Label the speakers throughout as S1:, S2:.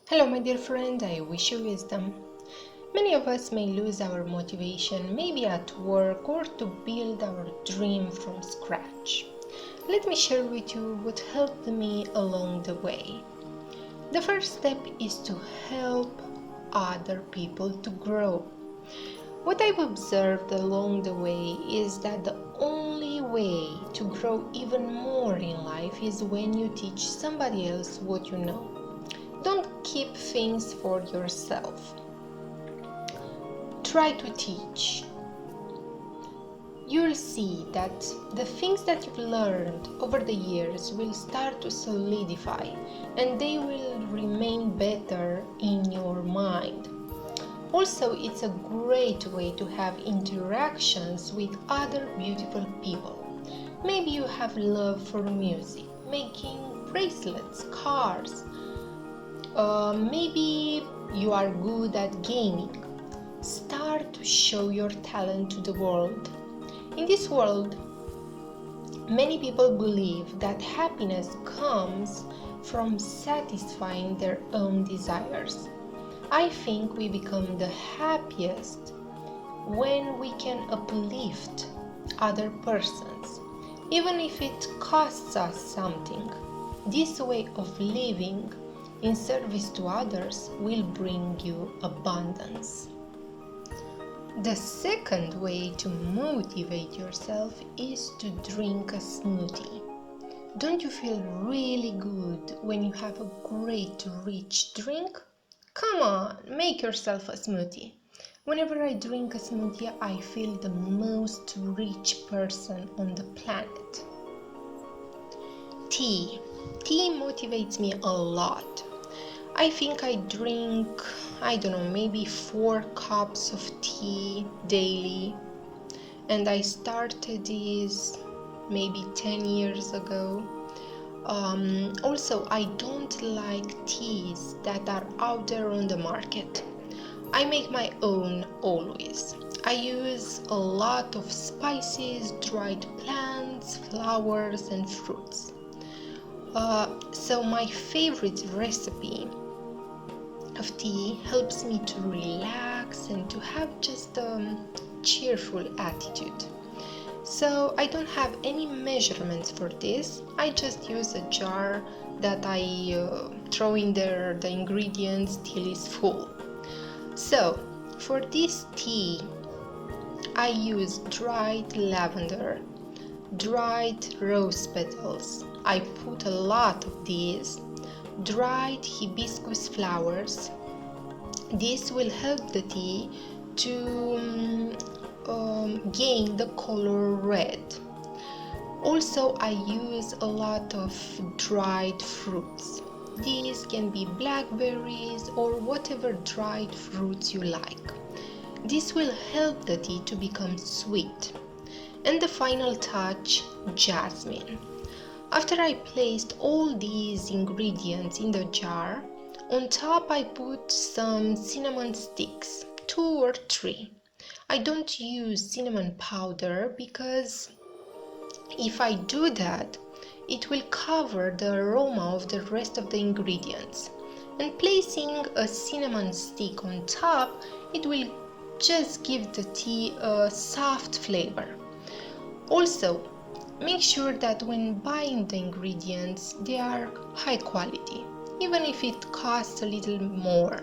S1: Hello, my dear friend, I wish you wisdom. Many of us may lose our motivation, maybe at work, or to build our dream from scratch. Let me share with you what helped me along the way. The first step is to help other people to grow. What I've observed along the way is that the only way to grow even more in life is when you teach somebody else what you know. Don't keep things for yourself. Try to teach. You'll see that the things that you've learned over the years will start to solidify and they will remain better in your mind. Also, it's a great way to have interactions with other beautiful people. Maybe you have love for music, making bracelets, cars. Maybe you are good at gaming. Start to show your talent to the world. In this world, many people believe that happiness comes from satisfying their own desires. I think we become the happiest when we can uplift other persons, even if it costs us something. This way of living in service to others will bring you abundance. The second way to motivate yourself is to drink a smoothie. Don't you feel really good when you have a great rich drink? Come on, make yourself a smoothie. Whenever I drink a smoothie, I feel the most rich person on the planet. Tea. Tea motivates me a lot. I think I drink, maybe 4 cups of tea daily. And I started this maybe 10 years ago. Also, I don't like teas that are out there on the market. I make my own always. I use a lot of spices, dried plants, flowers, and fruits. So my favorite recipe of tea helps me to relax and to have just a cheerful attitude. So I don't have any measurements for this. I just use a jar that I throw in there the ingredients till it's full. So for this tea, I use dried lavender, dried rose petals. I put a lot of these, dried hibiscus flowers. This will help the tea to gain the color red. Also, I use a lot of dried fruits. These can be blackberries or whatever dried fruits you like. This will help the tea to become sweet. And the final touch, jasmine. After I placed all these ingredients in the jar, on top I put some cinnamon sticks, 2 or 3. I don't use cinnamon powder because if I do that, it will cover the aroma of the rest of the ingredients. And placing a cinnamon stick on top, it will just give the tea a soft flavor. Also, make sure that when buying the ingredients, they are high quality, even if it costs a little more.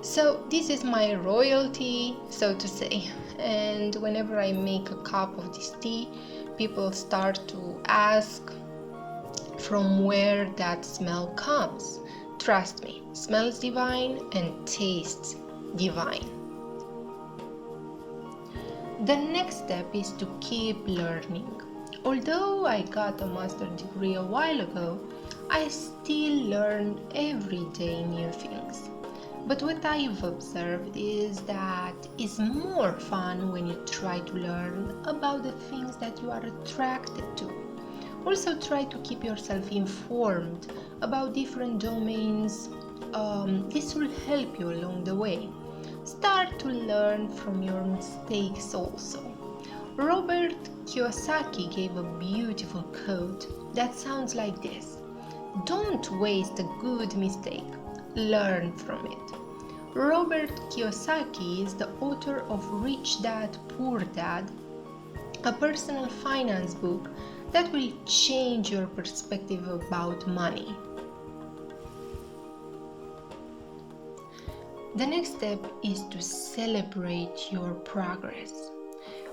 S1: So this is my royalty, so to say, and whenever I make a cup of this tea, people start to ask from where that smell comes. Trust me, smells divine and tastes divine. The next step is to keep learning. Although I got a master's degree a while ago, I still learn every day new things. But what I've observed is that it's more fun when you try to learn about the things that you are attracted to. Also try to keep yourself informed about different domains. This will help you along the way. Start to learn from your mistakes also. Robert Kiyosaki gave a beautiful quote that sounds like this: "Don't waste a good mistake. learn from it. Robert Kiyosaki is the author of Rich Dad, Poor Dad, a personal finance book that will change your perspective about money. The next step is to celebrate your progress.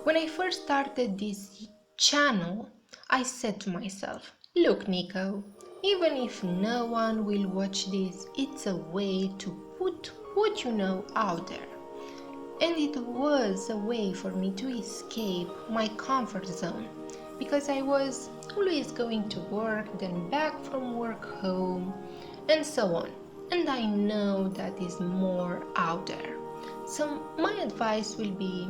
S1: When I first started this channel, I said to myself, look, Nico, even if no one will watch this, it's a way to put what you know out there. And it was a way for me to escape my comfort zone, because I was always going to work, then back from work home, and so on. And I know that is more out there. So my advice will be,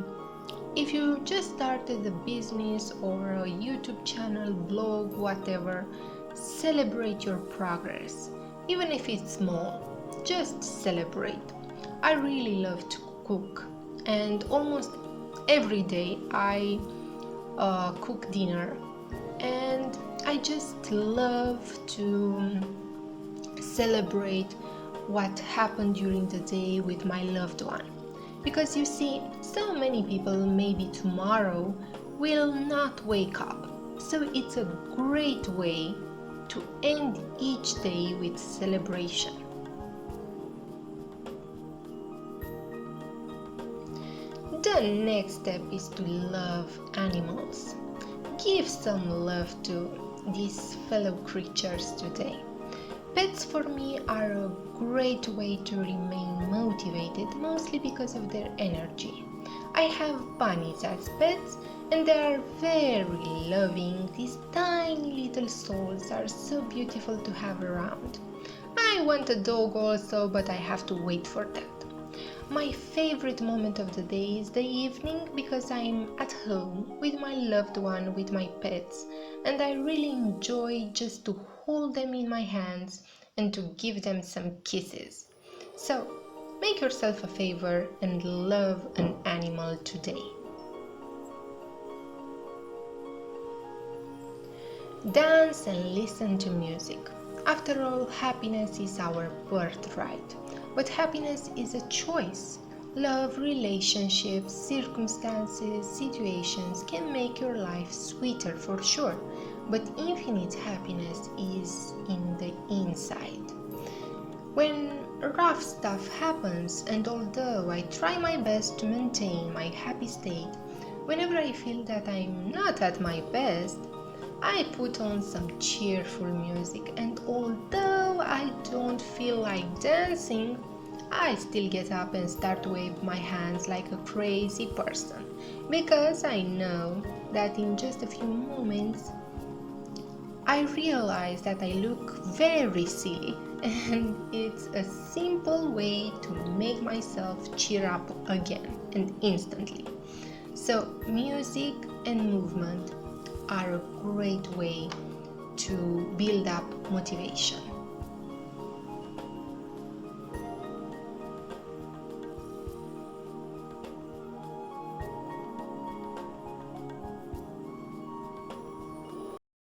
S1: if you just started a business or a YouTube channel, blog, whatever, celebrate your progress. Even if it's small, just celebrate. I really love to cook, and almost every day I cook dinner, and I just love to celebrate what happened during the day with my loved one. Because you see, so many people maybe tomorrow will not wake up. So it's a great way to end each day with celebration. The next step is to love animals. Give some love to these fellow creatures today. Pets for me are a great way to remain motivated, mostly because of their energy. I have bunnies as pets, and they are very loving. These tiny little souls are so beautiful to have around. I want a dog also, but I have to wait for that. My favorite moment of the day is the evening, because I'm at home with my loved one, with my pets, and I really enjoy just to hold them in my hands and to give them some kisses. So make yourself a favor and love an animal today. Dance and listen to music. After all, happiness is our birthright. But happiness is a choice. Love, relationships, circumstances, situations can make your life sweeter for sure, but infinite happiness is in the inside. When rough stuff happens, and although I try my best to maintain my happy state, whenever I feel that I'm not at my best, I put on some cheerful music, and although I don't feel like dancing, I still get up and start to wave my hands like a crazy person, because I know that in just a few moments I realize that I look very silly, and it's a simple way to make myself cheer up again and instantly. So music and movement are a great way to build up motivation.